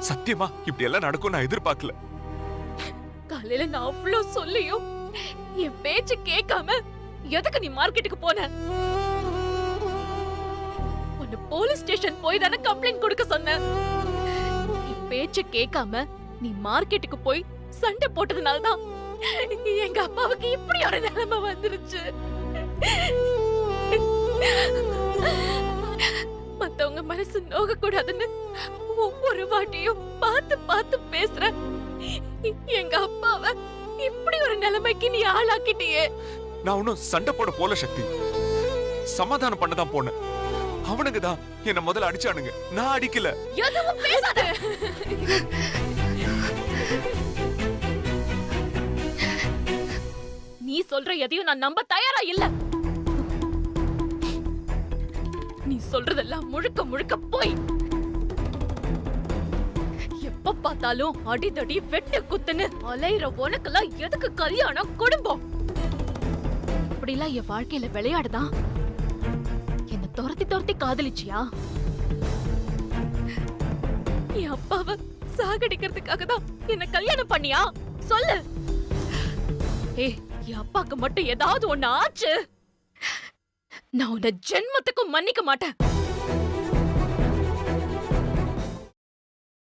சத்தியமா இப்படி எல்லாம் நடக்கும் நான் எதிர்பார்க்கல. காலையில நான் அவ்வளவு சொல்லியும் என் பேச்சு கேட்காம எதுக்கு நீ மார்க்கெட்டுக்கு போன? உன்னை போலீஸ் ஸ்டேஷன் போய் தானே கம்ப்ளைண்ட் கொடுக்க சொன்ன. என் பேச்சு கேட்காம நீ மார்க்கெட்டுக்கு போய் சண்டை போட்டதுனாலதான் எங்க அப்பாவுக்கு இப்படி ஒரு நிலைமை வந்துருச்சு. மத்தவங்க மனசு நோக கூடாதுன்னு ஒவ்வொரு வாட்டியும் பார்த்து பார்த்து பேசுற எங்க அப்பாவை இப்படி ஒரு நிலைமைக்கு நீ ஆளாக்கிட்டியே. நான் ஒன்னும் சண்டை போட போல சக்தி, சமாதானம் பண்ணதான் போனேன். அவனுக்கு தான் என்ன முதல்ல அடிச்சானுங்க, நான் அடிக்கல. எதுவும் பேசாத. நீ சொல்ற எதையும் நான் நம்ப தயாரா இல்ல. நீ சொல்றதெல்லாம் முழுக்க முழுக்க போய். எப்ப பார்த்தாலும் அடிதடி வெட்டு குத்துன்னு அலையிற உனக்கெல்லாம் எதுக்கு கல்யாணம் குடும்பம்? அப்படிலாம் என் வாழ்க்கையில விளையாடுதான் என்ன துரத்தி துரத்தி காதலிச்சியா? என் அப்பாவை சாகடிக்கிறதுக்காக தான் என்ன கல்யாணம் பண்ணியா? சொல்லு. ஏய், என் அப்பாக்கு மட்டும் ஏதாவது ஒண்ணு ஆச்சு, நான் உன்னை ஜென்மத்துக்கும் மன்னிக்க மாட்டேன்.